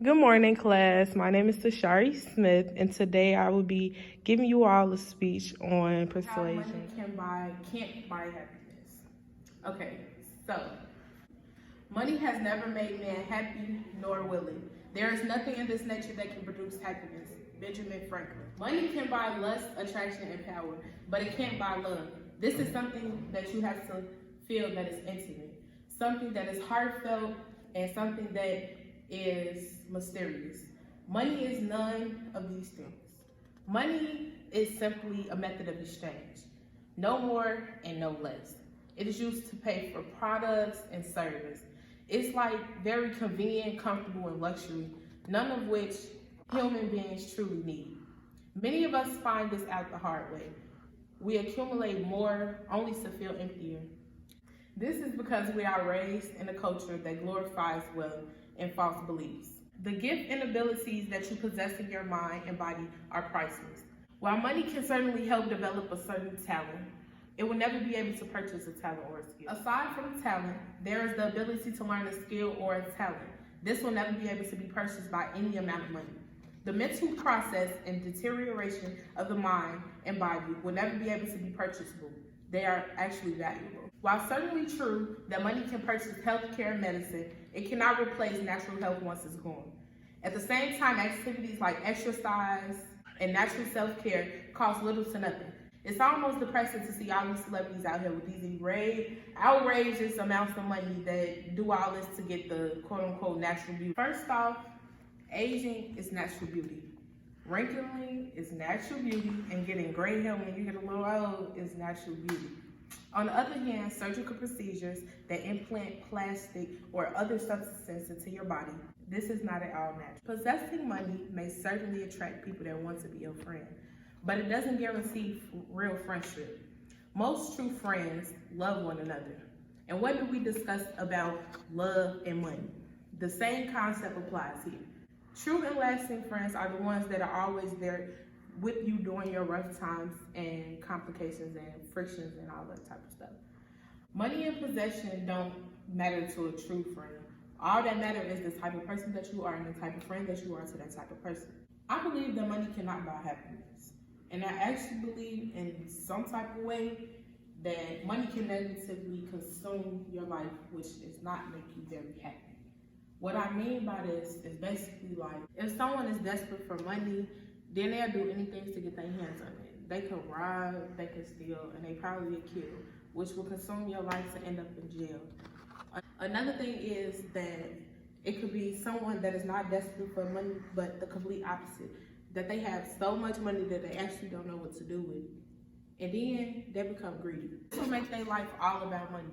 Good morning, class. My name is Tashari Smith, and today I will be giving you all a speech on persuasion. How money can't buy happiness. Okay, so money has never made man happy, nor will it. There is nothing in this nature that can produce happiness. Benjamin Franklin. Money can buy lust, attraction, and power, but it can't buy love. This is something that you have to feel that is intimate, something that is heartfelt, and something that is mysterious. Money is none of these things. Money is simply a method of exchange, no more and no less. It is used to pay for products and service. It's like very convenient, comfortable, and luxury, none of which human beings truly need. Many of us find this out the hard way. We accumulate more only to feel emptier. This is because we are raised in a culture that glorifies wealth and false beliefs. The gift and abilities that you possess in your mind and body are priceless. While money can certainly help develop a certain talent, it will never be able to purchase a talent or a skill. Aside from talent, there is the ability to learn a skill or a talent. This will never be able to be purchased by any amount of money. The mental process and deterioration of the mind and body will never be able to be purchasable. They are actually valuable. While certainly true that money can purchase healthcare and medicine, it cannot replace natural health once it's gone. At the same time, activities like exercise and natural self-care cost little to nothing. It's almost depressing to see all these celebrities out here with these outrageous amounts of money that do all this to get the quote-unquote natural beauty. First off, aging is natural beauty. Wrinkling is natural beauty, and getting gray hair when you get a little old is natural beauty. On the other hand, surgical procedures that implant plastic or other substances into your body, this is not at all natural. Possessing money may certainly attract people that want to be your friend, but it doesn't guarantee real friendship. Most true friends love one another. And what do we discuss about love and money? The same concept applies here. True and lasting friends are the ones that are always there with you during your rough times and complications and frictions and all that type of stuff. Money and possession don't matter to a true friend. All that matters is the type of person that you are and the type of friend that you are to that type of person. I believe that money cannot buy happiness. And I actually believe in some type of way that money can negatively consume your life, which does not make you very happy. What I mean by this is basically like, if someone is desperate for money, then they'll do anything to get their hands on it. They could rob, they could steal, and they probably get killed, which will consume your life to end up in jail. Another thing is that it could be someone that is not desperate for money, but the complete opposite. That they have so much money that they actually don't know what to do with it. And then they become greedy. This will make their life all about money,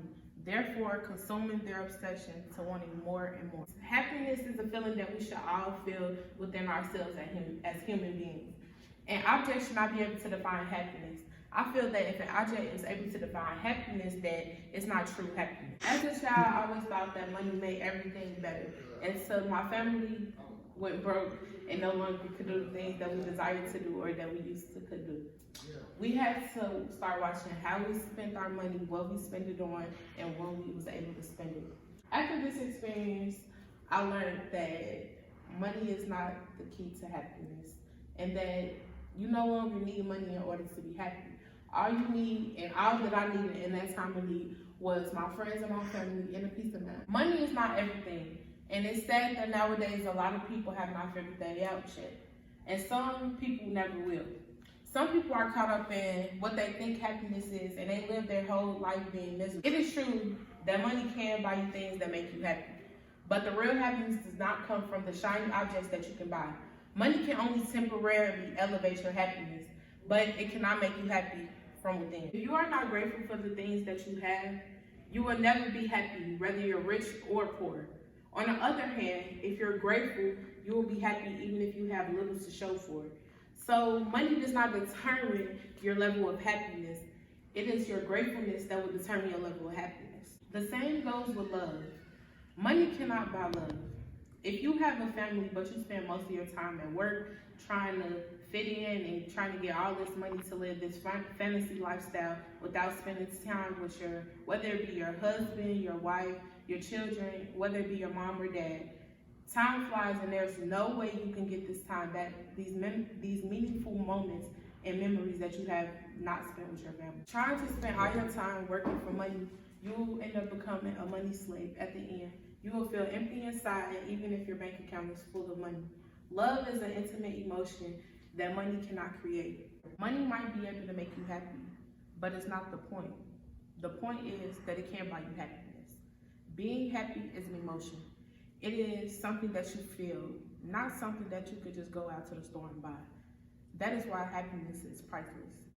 therefore consuming their obsession to wanting more and more. Happiness is a feeling that we should all feel within ourselves as human beings. An object should not be able to define happiness. I feel that if an object is able to define happiness, that it's not true happiness. As a child, I always thought that money made everything better. And so my family went broke and no longer could do the things that we desired to do or that we used to could do. We had to start watching how we spent our money, what we spent it on, and when we was able to spend it. After this experience, I learned that money is not the key to happiness, and that you no longer need money in order to be happy. All you need, and all that I needed in that time of need, was my friends and my family and a peace of mind. Money is not everything, and it's sad that nowadays a lot of people have not figured that out yet, and some people never will. Some people are caught up in what they think happiness is, and they live their whole life being miserable. It is true that money can buy you things that make you happy, but the real happiness does not come from the shiny objects that you can buy. Money can only temporarily elevate your happiness, but it cannot make you happy from within. If you are not grateful for the things that you have, you will never be happy, whether you're rich or poor. On the other hand, if you're grateful, you will be happy even if you have little to show for it. So money does not determine your level of happiness. It is your gratefulness that will determine your level of happiness. The same goes with love. Money cannot buy love. If you have a family, but you spend most of your time at work trying to fit in and trying to get all this money to live this fantasy lifestyle without spending time with whether it be your husband, your wife, your children, whether it be your mom or dad, Time flies, and there's no way you can get this time back, these meaningful moments and memories that you have not spent with your family. Trying to spend all your time working for money, you will end up becoming a money slave at the end. You will feel empty inside, and even if your bank account is full of money. Love is an intimate emotion that money cannot create. Money might be able to make you happy, but it's not the point. The point is that it can't buy you happiness. Being happy is an emotion. It is something that you feel, not something that you could just go out to the store and buy. That is why happiness is priceless.